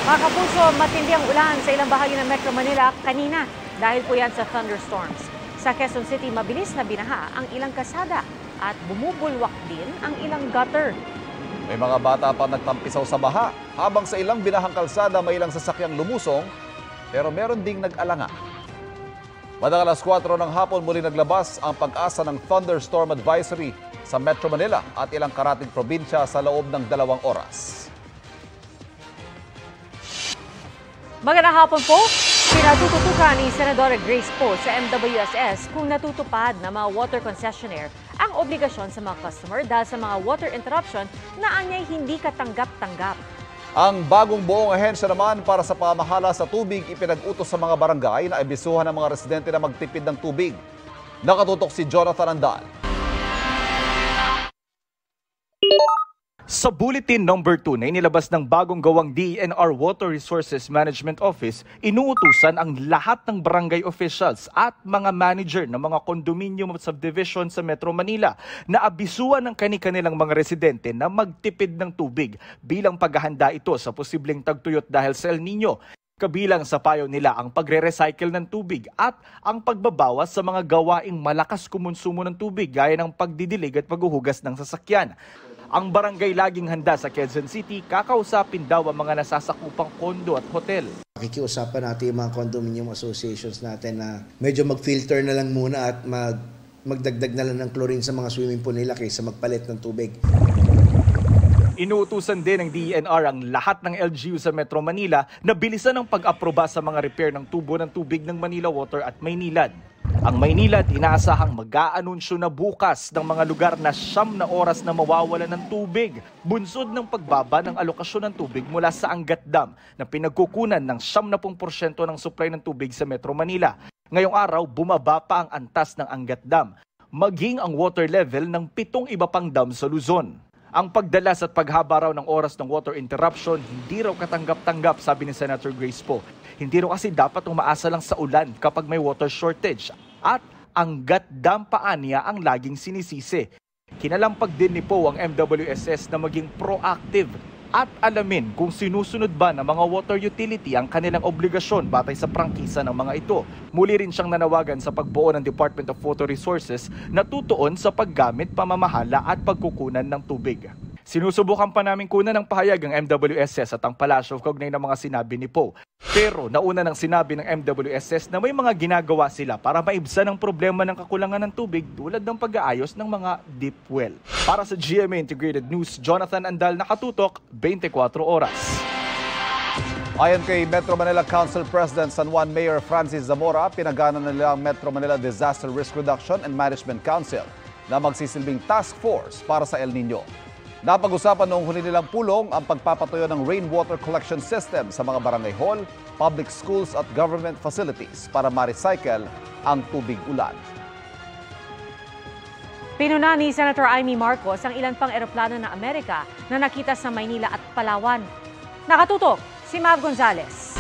Mga kapuso, matindi ang ulan sa ilang bahagi ng Metro Manila kanina dahil po yan sa thunderstorms. Sa Quezon City, mabilis na binaha ang ilang kalsada at bumubulwak din ang ilang gutter. May mga bata pa nagtampisaw sa baha, habang sa ilang binahang kalsada may ilang sasakyang lumusong, pero meron ding nag-alanga. Bandang alas 4 ng hapon muli naglabas ang pag-asa ng thunderstorm advisory sa Metro Manila at ilang karating probinsya sa loob ng 2 oras. Magandang hapon po. Pinatututukan ni Senadora Grace Poe sa MWSS kung natutupad na mga water concessionaire ang obligasyon sa mga customer dahil sa mga water interruption na anyay hindi katanggap-tanggap. Ang bagong buong ahensya naman para sa pamahala sa tubig ipinag-utos sa mga barangay na ibisuhan ng mga residente na magtipid ng tubig. Nakatutok si Jonathan Andal. Sa Bulletin Number 2 na inilabas ng bagong gawang DENR Water Resources Management Office, inuutusan ang lahat ng barangay officials at mga manager ng mga condominium of subdivision sa Metro Manila na abisuan ng kani-kanilang mga residente na magtipid ng tubig bilang paghahanda ito sa posibleng tagtuyot dahil sa El Nino. Kabilang sa payo nila ang pagre-recycle ng tubig at ang pagbabawas sa mga gawaing malakas kumonsumo ng tubig gaya ng pagdidilig at paghuhugas ng sasakyan. Ang barangay laging handa sa Quezon City, kakausapin daw ang mga nasasakupang kondo at hotel. Makikiusapan natin yung mga condominium associations natin na medyo mag-filter na lang muna at magdagdag na lang ng chlorine sa mga swimming pool nila kaysa magpalit ng tubig. Inuutusan din ng DENR ang lahat ng LGU sa Metro Manila na bilisan ang pag-aproba sa mga repair ng tubo ng tubig ng Manila Water at Maynilad. Ang Maynilad inaasahang mag-aanunsyo na bukas ng mga lugar na 9 na oras na mawawala ng tubig. Bunsod ng pagbaba ng alokasyon ng tubig mula sa Angat Dam na pinagkukunan ng 70% ng supply ng tubig sa Metro Manila. Ngayong araw, bumaba pa ang antas ng Angat Dam, maging ang water level ng 7 iba pang dam sa Luzon. Ang pagdalas at paghaba raw ng oras ng water interruption, hindi raw katanggap-tanggap, sabi ni Senator Grace Poe. Hindi raw kasi dapat umaasa lang sa ulan kapag may water shortage. At ang Angat Dam paanya ang laging sinisisi. Kinalampag din ni Poe ang MWSS na maging proactive at alamin kung sinusunod ba ng mga water utility ang kanilang obligasyon batay sa prangkisa ng mga ito. Muli rin siyang nanawagan sa pagbuo ng Department of Water Resources na tutuon sa paggamit, pamamahala at pagkukunan ng tubig. Sinusubukan pa namin kunan ng pahayag ang MWSS at ang palasyo kaugnay ng mga sinabi ni Poe. Pero nauna nang sinabi ng MWSS na may mga ginagawa sila para maibsan ang problema ng kakulangan ng tubig tulad ng pag-aayos ng mga deep well. Para sa GMA Integrated News, Jonathan Andal, nakatutok, 24 oras. Ayon kay Metro Manila Council President San Juan Mayor Francis Zamora, pinagana nila ang Metro Manila Disaster Risk Reduction and Management Council na magsisilbing task force para sa El Nino. Napag-usapan noong huli nilang pulong ang pagpapatuyo ng rainwater collection system sa mga barangay hall, public schools at government facilities para ma-recycle ang tubig ulan. Pinuna ni Senator Amy Marcos ang ilan pang eroplano ng Amerika na nakita sa Maynila at Palawan. Nakatutok si Mav Gonzalez.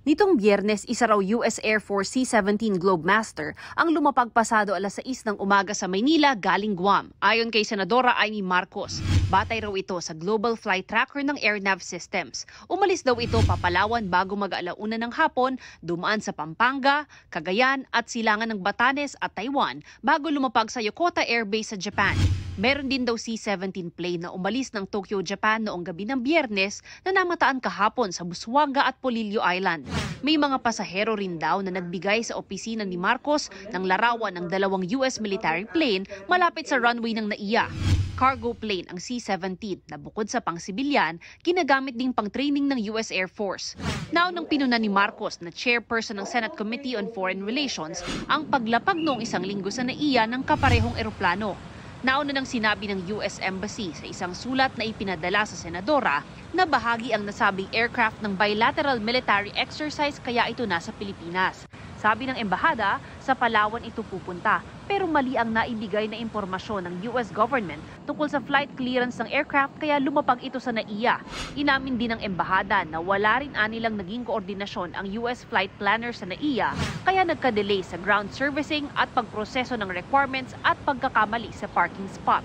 Nitong Biyernes, isa raw US Air Force C-17 Globemaster ang lumapag pasado alas 6 ng umaga sa Maynila galing Guam. Ayon kay Senadora Amy Marcos, batay raw ito sa Global Flight Tracker ng AirNav Systems. Umalis daw ito papalawan bago mag-alauna ng hapon, dumaan sa Pampanga, Cagayan at silangan ng Batanes at Taiwan bago lumapag sa Yokota Air Base sa Japan. Meron din daw C-17 plane na umalis ng Tokyo, Japan noong gabi ng Biyernes na namataan kahapon sa Busuanga at Polillo Island. May mga pasahero rin daw na nagbigay sa opisina ni Marcos ng larawan ng 2 US military plane malapit sa runway ng NAIA. Cargo plane ang C-17 na bukod sa pang-sibilyan, ginagamit ding pang-training ng US Air Force. Naunang pinuna ni Marcos na chairperson ng Senate Committee on Foreign Relations ang paglapag noong 1 linggo sa NAIA ng kaparehong eroplano. Nauna nang sinabi ng US Embassy sa isang sulat na ipinadala sa Senadora na bahagi ang nasabing aircraft ng bilateral military exercise kaya ito nasa Pilipinas. Sabi ng embahada, sa Palawan ito pupunta, pero mali ang naibigay na impormasyon ng US government tungkol sa flight clearance ng aircraft kaya lumapag ito sa NAIA. Inamin din ng embahada na wala rin anilang naging koordinasyon ang US flight planner sa NAIA kaya nagka-delay sa ground servicing at pagproseso ng requirements at pagkakamali sa parking spot.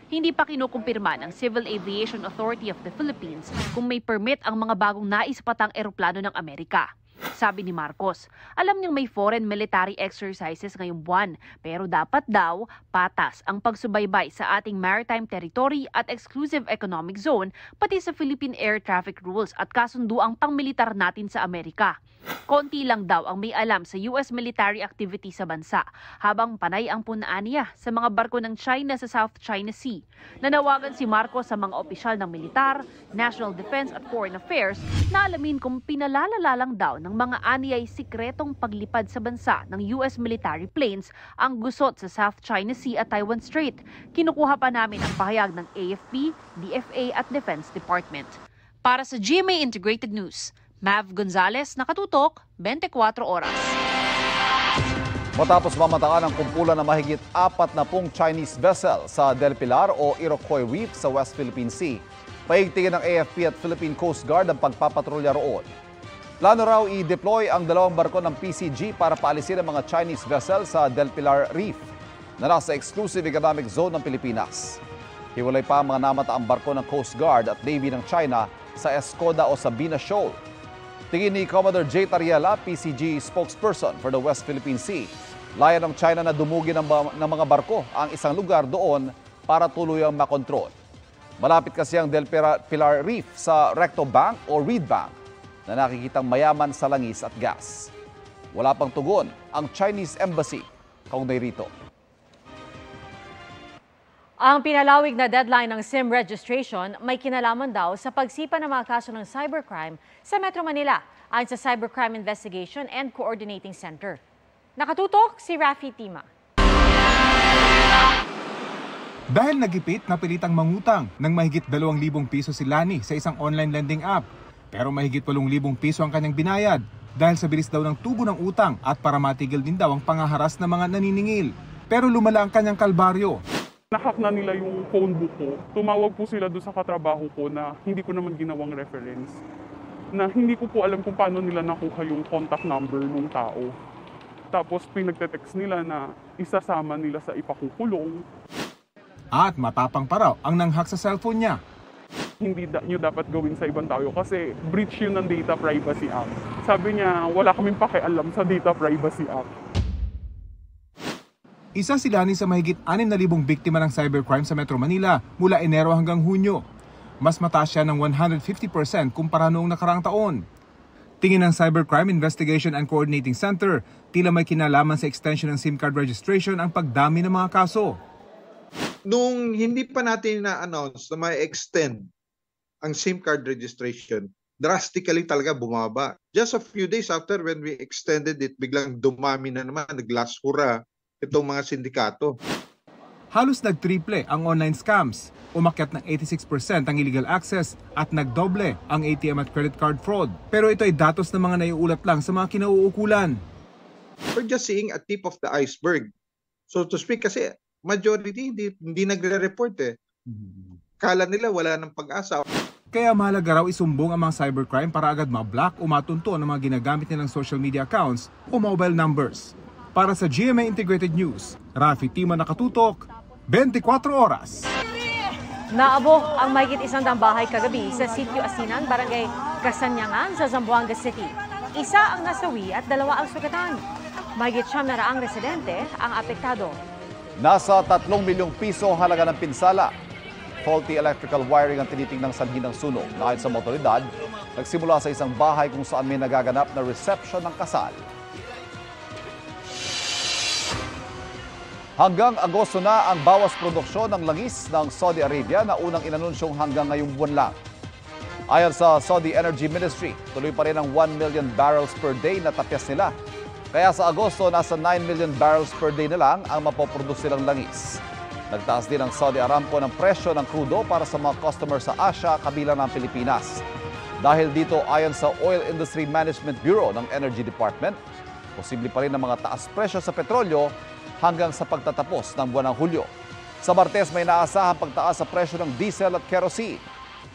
Hindi pa kinukumpirma ng Civil Aviation Authority of the Philippines kung may permit ang mga bagong naispatang eroplano ng Amerika. Sabi ni Marcos, alam niyang may foreign military exercises ngayong buwan, pero dapat daw patas ang pagsubaybay sa ating maritime territory at exclusive economic zone, pati sa Philippine air traffic rules at kasunduang pangmilitar natin sa Amerika. Konti lang daw ang may alam sa US military activity sa bansa, habang panay ang punaan niya sa mga barko ng China sa South China Sea. Nanawagan si Marcos sa mga opisyal ng militar, national defense at foreign affairs na alamin kung pinalalala lang daw ng mga aniyay sikretong paglipad sa bansa ng US military planes ang gusot sa South China Sea at Taiwan Strait. Kinukuha pa namin ang pahayag ng AFP, DFA at Defense Department. Para sa GMA Integrated News, Mav Gonzalez, nakatutok, 24 oras. Matapos mamataan ang kumpulan na mahigit 40 Chinese vessel sa Del Pilar o Iroquois Reef sa West Philippine Sea, paigtingin ng AFP at Philippine Coast Guard ang pagpapatrolya roon. Plano raw i-deploy ang 2 barko ng PCG para paalisin ang mga Chinese vessel sa Del Pilar Reef na nasa exclusive economic zone ng Pilipinas. Hiwalay pa ang mga namataang barko ng Coast Guard at Navy ng China sa Escoda o Sabina Shoal. Tingin ni Commodore J. Tariela, PCG spokesperson for the West Philippine Sea, layan ng China na dumugin ng mga barko ang isang lugar doon para tuluyang makontrol. Malapit kasi ang Del Pilar Reef sa Recto Bank o Reed Bank na nakikitang mayaman sa langis at gas. Wala pang tugon ang Chinese Embassy kaugnay rito. Ang pinalawig na deadline ng SIM registration may kinalaman daw sa pagsipa ng mga kaso ng cybercrime sa Metro Manila ayon sa Cybercrime Investigation and Coordinating Center. Nakatutok si Rafi Tima. Dahil nagipit, napilitang mangutang ng mahigit 2,000 piso si Lani sa isang online lending app. Pero mahigit 8,000 piso ang kanyang binayad dahil sa bilis daw ng tubo ng utang at para matigil din daw ang pangaharas ng mga naniningil. Pero lumala ang kanyang kalbaryo. Nahack na nila yung phone book ko. Tumawag po sila doon sa katrabaho ko na hindi ko naman ginawang reference. Na hindi ko po alam kung paano nila nakuha yung contact number ng tao. Tapos pinagte-text nila na isasama nila sa ipakukulong. At matapang pa raw ang nanghack sa cellphone niya. Hindi nyo dapat gawin sa ibang tao kasi breach yun ng Data Privacy Act. Sabi niya, wala kaming pakialam sa Data Privacy Act. Isa si Lani sa mahigit 6,000 biktima ng cybercrime sa Metro Manila mula Enero hanggang Hunyo. Mas mataas siya ng 150% kumpara noong nakaraang taon. Tingin ng Cybercrime Investigation and Coordinating Center, tila may kinalaman sa extension ng SIM card registration ang pagdami ng mga kaso. Nung hindi pa natin na-announce na may extend ang SIM card registration, drastically talaga bumaba. Just a few days after when we extended it, biglang dumami na naman, naglas hura itong mga sindikato. Halos nag-triple ang online scams, umakyat ng 86% ang illegal access at nagdoble ang ATM at credit card fraud. Pero ito ay datos ng mga naiulat lang sa mga kinauukulan. We're just seeing a tip of the iceberg. So to speak kasi majority hindi nagre-report eh. Kala nila wala ng pag-asa. Kaya mahalaga raw isumbong ang mga cybercrime para agad ma-block o matunto ang mga ginagamit nilang social media accounts o mobile numbers. Para sa GMA Integrated News, Rafi Tima, nakatutok, 24 oras. Naabok ang mahigit 100 bahay kagabi sa Sitio Asinan, Barangay Kasanyangan sa Zamboanga City. Isa ang nasawi at 2 ang sugatan. Mahigit 900 residente ang apektado. Nasa 3 milyong piso halaga ng pinsala. Faulty electrical wiring ang tinitingnang sanhi ng sunog. Ayon sa motoridad, nagsimula sa isang bahay kung saan may nagaganap na reception ng kasal. Hanggang Agosto na ang bawas produksyon ng langis ng Saudi Arabia na unang inanunsyong hanggang ngayong buwan lang. Ayon sa Saudi Energy Ministry, tuloy pa rin ang 1 million barrels per day na tapyas nila. Kaya sa Agosto, nasa 9 million barrels per day na lang ang mapoproduce nilang langis. Nagtaas din ang Saudi Aramco ng presyo ng krudo para sa mga customer sa Asia kabilang ng Pilipinas. Dahil dito, ayon sa Oil Industry Management Bureau ng Energy Department, posible pa rin ang mga taas presyo sa petrolyo hanggang sa pagtatapos ng buwan ng Hulyo. Sa Martes, may naasahang pagtaas sa presyo ng diesel at kerosene.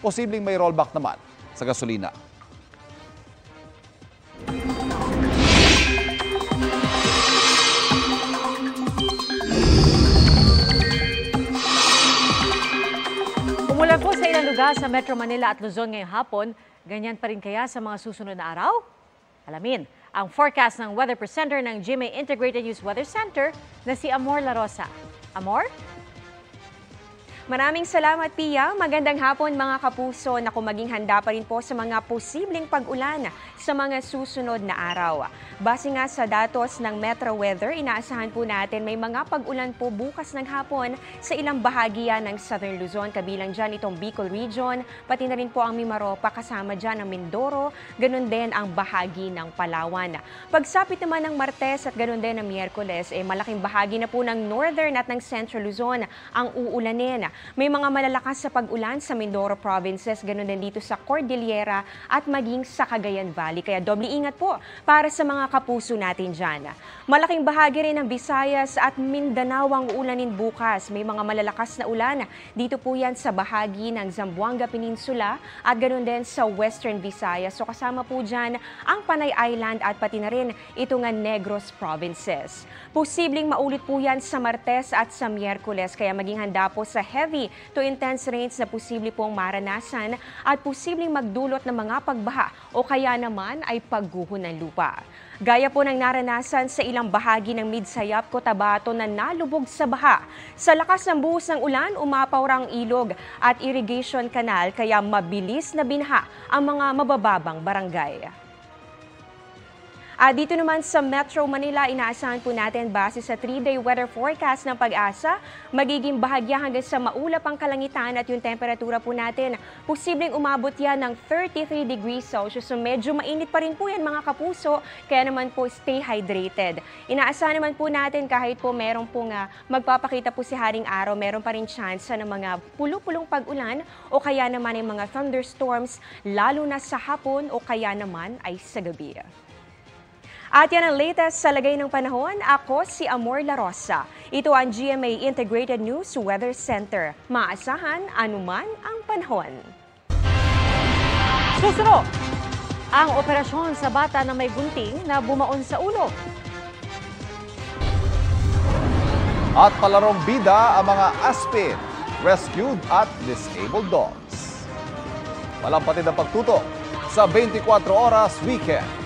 Posibleng may rollback naman sa gasolina. Umulan po sa ilang lugar sa Metro Manila at Luzon ngayong hapon. Ganyan pa rin kaya sa mga susunod na araw? Alamin ang forecast ng weather presenter ng GMA Integrated News Weather Center na si Amor La Rosa. Amor? Maraming salamat, Pia. Magandang hapon mga kapuso. Naku, maging handa pa rin po sa mga posibleng pag-ulan sa mga susunod na araw. Base nga sa datos ng Metro Weather, inaasahan po natin may mga pag-ulan po bukas ng hapon sa ilang bahagi ng Southern Luzon. Kabilang dyan itong Bicol Region, pati na rin po ang Mimaropa, kasama dyan ang Mindoro, ganun din ang bahagi ng Palawan. Pagsapit naman ng Martes at ganun din ng Miyerkules, malaking bahagi na po ng Northern at ng Central Luzon ang uulanin. May mga malalakas sa pag-ulan sa Mindoro Provinces, ganun din dito sa Cordillera at maging sa Cagayan Valley. Kaya doble ingat po para sa mga kapuso natin dyan. Malaking bahagi rin ng Visayas at Mindanao ang uulanin bukas. May mga malalakas na ulan. Dito po yan sa bahagi ng Zamboanga Peninsula at ganun din sa Western Visayas. So kasama po dyan ang Panay Island at pati na rin ito nga Negros Provinces. Posibleng maulit po yan sa Martes at sa Miyerkules. Kaya maging handa po sa heavy to intense rains na posible pong maranasan at posibleng magdulot ng mga pagbaha o kaya naman ay pagguho ng lupa. Gaya po ng naranasan sa ilang bahagi ng Midsayap, Cotabato na nalubog sa baha. Sa lakas ng buhos ng ulan, umapaw ang ilog at irrigation canal kaya mabilis na binaha ang mga mabababang barangay. Dito naman sa Metro Manila, inaasahan po natin base sa 3-day weather forecast ng Pag-asa, magiging bahagya hanggang sa maulap ang kalangitan at yung temperatura po natin, posibleng umabot yan ng 33 degrees Celsius. So medyo mainit pa rin po yan mga kapuso, kaya naman po stay hydrated. Inaasahan naman po natin kahit po meron po nga magpapakita po si Haring Araw, meron pa rin chance ng mga pulupulong pag-ulan o kaya naman yung mga thunderstorms, lalo na sa hapon o kaya naman ay sa gabi. At yan ang latest sa lagay ng panahon. Ako si Amor La Rosa. Ito ang GMA Integrated News Weather Center. Maasahan anuman ang panahon. Susunod, ang operasyon sa bata na may gunting na bumaon sa ulo. At palarong bida ang mga aspin, rescued at disabled dogs. Malampatid ang pagtutok sa 24 Oras Weekend.